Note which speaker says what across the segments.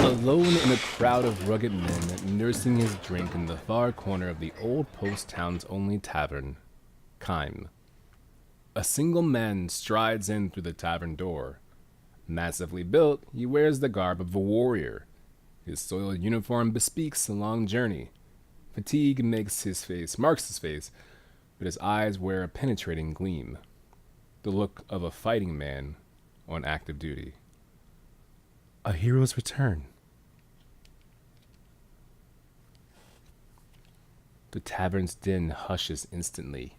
Speaker 1: Alone in a crowd of rugged men, nursing his drink in the far corner of the old post town's only tavern, Kaim. A single man strides in through the tavern door. Massively built, he wears the garb of a warrior. His soiled uniform bespeaks a long journey. Fatigue marks his face, but his eyes wear a penetrating gleam. The look of a fighting man on active duty. A hero's return. The tavern's din hushes instantly.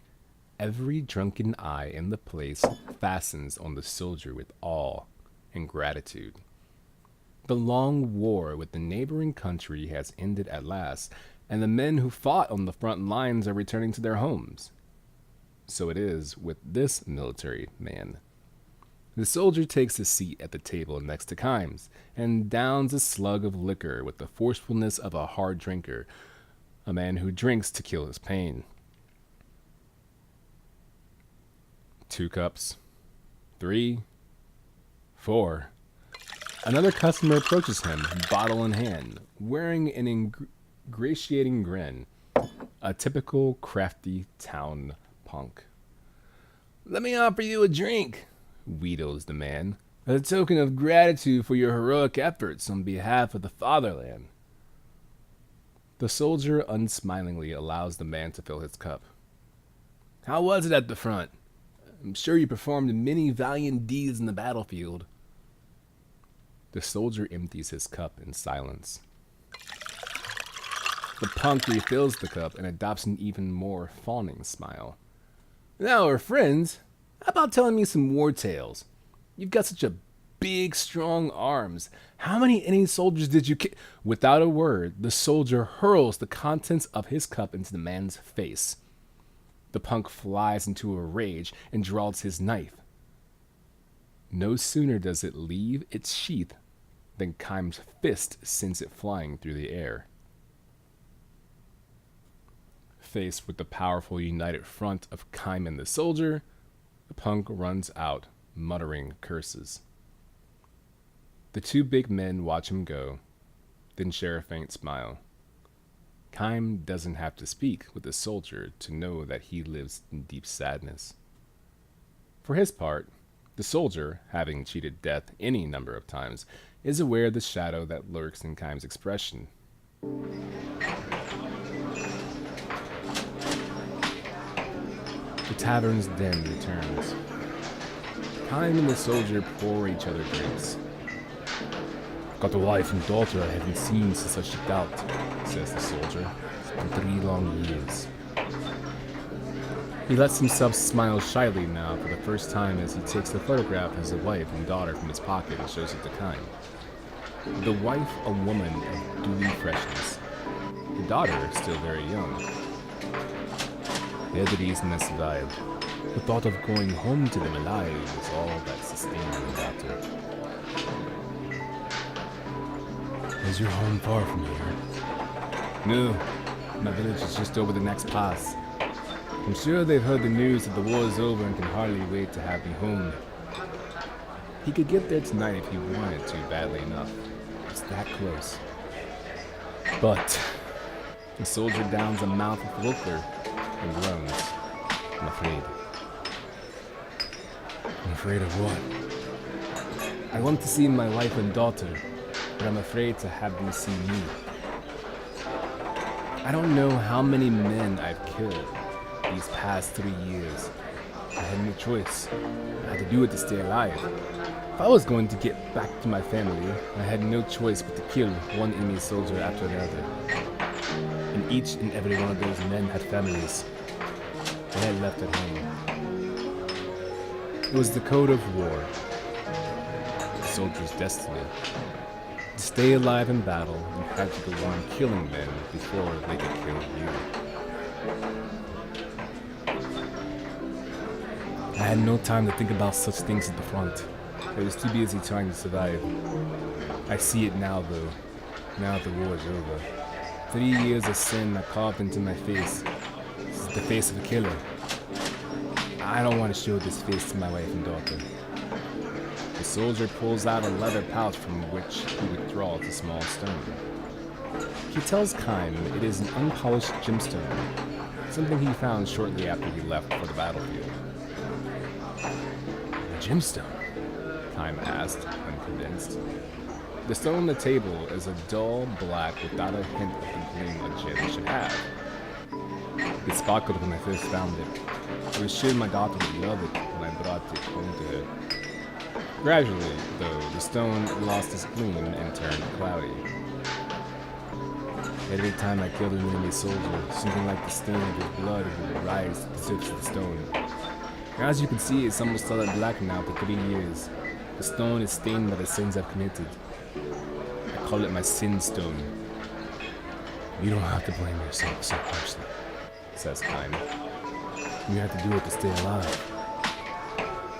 Speaker 1: Every drunken eye in the place fastens on the soldier with awe and gratitude. The long war with the neighboring country has ended at last, and the men who fought on the front lines are returning to their homes. So it is with this military man. The soldier takes his seat at the table next to Kaim's and downs a slug of liquor with the forcefulness of a hard drinker, a man who drinks to kill his pain. 2 cups. 3. 4. Another customer approaches him, bottle in hand, wearing an ingratiating grin. A typical crafty town punk. "Let me offer you a drink," wheedles the man, "as a token of gratitude for your heroic efforts on behalf of the fatherland." The soldier unsmilingly allows the man to fill his cup. "How was it at the front? I'm sure you performed many valiant deeds in the battlefield." The soldier empties his cup in silence. The punk refills the cup and adopts an even more fawning smile. "Now we're friends. How about telling me some war tales? You've got such a big, strong arms. How many enemy soldiers did you kill?" Without a word, the soldier hurls the contents of his cup into the man's face. The punk flies into a rage and draws his knife. No sooner does it leave its sheath than Kaim's fist sends it flying through the air. Faced with the powerful united front of Kaim and the soldier, the punk runs out, muttering curses. The 2 big men watch him go, then share a faint smile. Kaim doesn't have to speak with the soldier to know that he lives in deep sadness. For his part, the soldier, having cheated death any number of times, is aware of the shadow that lurks in Kaim's expression. The tavern's den returns. Kaim and the soldier pour each other drinks. "Got a wife and daughter I haven't seen since I shipped out," says the soldier. "It's been 3 long years." He lets himself smile shyly now for the first time as he takes the photograph of his wife and daughter from his pocket and shows it to Kaim. The wife, a woman of dewy freshness. The daughter, still very young. They're the reason I survived. The thought of going home to them alive was all that sustained the daughter. "Is your home far from here?" "No, my village is just over the next pass. I'm sure they've heard the news that the war is over and can hardly wait to have me home." He could get there tonight if he wanted to badly enough. It's that close. But the soldier downs a mouth of liquor and groans. "I'm afraid." "I'm afraid of what?" "I want to see my wife and daughter, but I'm afraid to have them see me. I don't know how many men I've killed these past 3 years. I had no choice. I had to do it to stay alive. If I was going to get back to my family, I had no choice but to kill one enemy soldier after another. And each and every one of those men had families. They had left at home. It was the code of war. The soldier's destiny. To stay alive in battle, you had to go on killing men before they could kill you. I had no time to think about such things at the front. I was too busy trying to survive. I see it now, though. Now that the war is over. 3 years of sin are carved into my face. This is the face of a killer. I don't want to show this face to my wife and daughter. The soldier pulls out a leather pouch from which he withdraws a small stone. He tells Kaim it is an unpolished gemstone, something he found shortly after he left for the battlefield. A gemstone? Kaim asked, unconvinced. The stone on the table is a dull black without a hint of the gleam a gem should have. It sparkled when I first found it. I was sure my daughter would love it when I brought it home to her. Gradually, though, the stone lost its gleam and turned cloudy. Every time I killed an enemy soldier, something like the stain of his blood would rise to the surface of the stone. As you can see, it's almost solid black now for 3 years. The stone is stained by the sins I've committed. I call it my sin stone. You don't have to blame yourself so harshly, says Kaim. You have to do it to stay alive.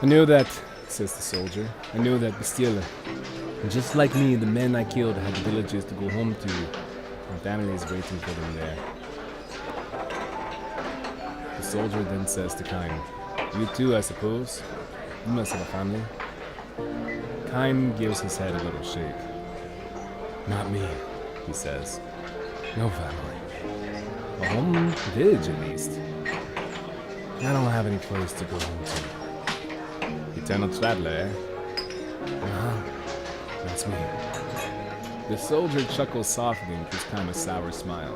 Speaker 1: I knew that, says the soldier. I knew that, but still, just like me, the men I killed had villages to go home to, and families waiting for them there. The soldier then says to Kaim, you too, I suppose. You must have a family. Kaim gives his head a little shake. Not me, he says. No family. A home village, at least. I don't have any place to go home to. Eternal traveler, eh? Uh-huh. That's me. The soldier chuckles softly and gives Kaim a sour smile.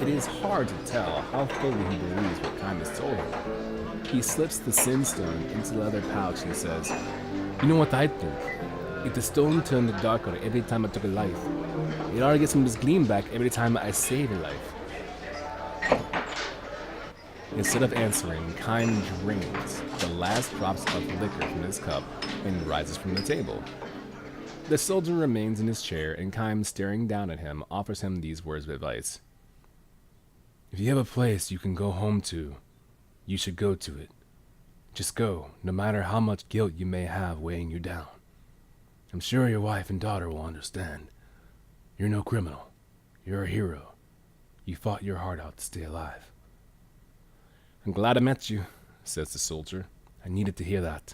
Speaker 1: It is hard to tell how fully he believes what Kaim has told him. He slips the sin stone into the leather pouch and says, you know what I think? If the stone turned darker every time I took a life, it ought to get some of its gleam back every time I save a life. Instead of answering, Kaim drinks the last drops of liquor from his cup and rises from the table. The soldier remains in his chair, and Kaim, staring down at him, offers him these words of advice. If you have a place you can go home to, you should go to it. Just go, no matter how much guilt you may have weighing you down. I'm sure your wife and daughter will understand. You're no criminal. You're a hero. You fought your heart out to stay alive. I'm glad I met you, says the soldier. I needed to hear that.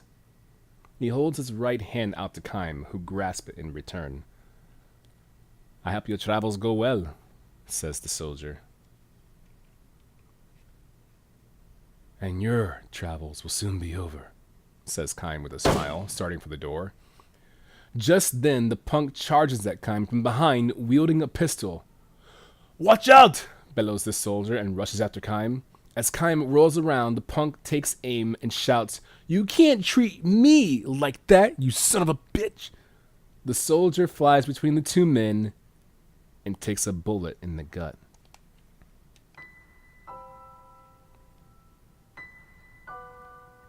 Speaker 1: He holds his right hand out to Kaim, who grasps it in return. I hope your travels go well, says the soldier. And your travels will soon be over, says Kaim with a smile, starting for the door. Just then, the punk charges at Kaim from behind, wielding a pistol. Watch out! Bellows the soldier and rushes after Kaim. As Kaim rolls around, the punk takes aim and shouts, You can't treat me like that, you son of a bitch! The soldier flies between the two men and takes a bullet in the gut.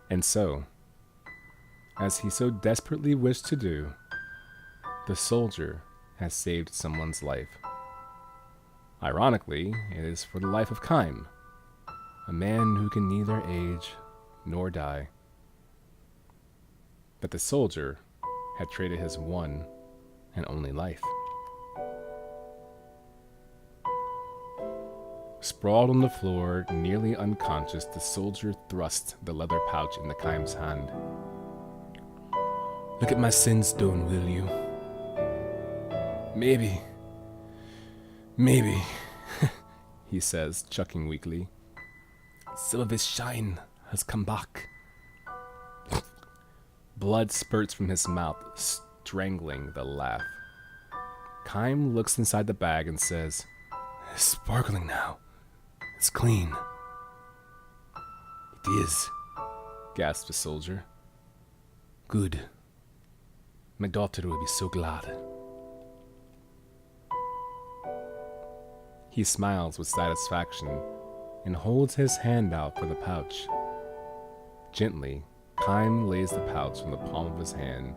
Speaker 1: And so, as he so desperately wished to do, the soldier has saved someone's life. Ironically, it is for the life of Kaim, a man who can neither age nor die. But the soldier had traded his one and only life. Sprawled on the floor, nearly unconscious, the soldier thrust the leather pouch into Kaim's hand. Look at my sin stone, will you? Maybe, he says, chuckling weakly. Some of his shine has come back. Blood spurts from his mouth, strangling the laugh. Kaim looks inside the bag and says, It's sparkling now. It's clean. It is, gasped the soldier. Good. My daughter will be so glad. He smiles with satisfaction and holds his hand out for the pouch. Gently, Kaim lays the pouch on the palm of his hand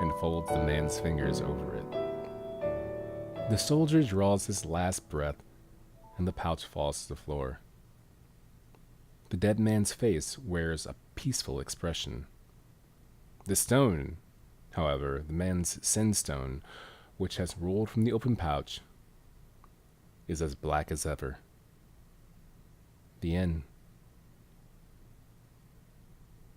Speaker 1: and folds the man's fingers over it. The soldier draws his last breath, and the pouch falls to the floor. The dead man's face wears a peaceful expression. The stone, however, the man's sin stone, which has rolled from the open pouch, is as black as ever. The end.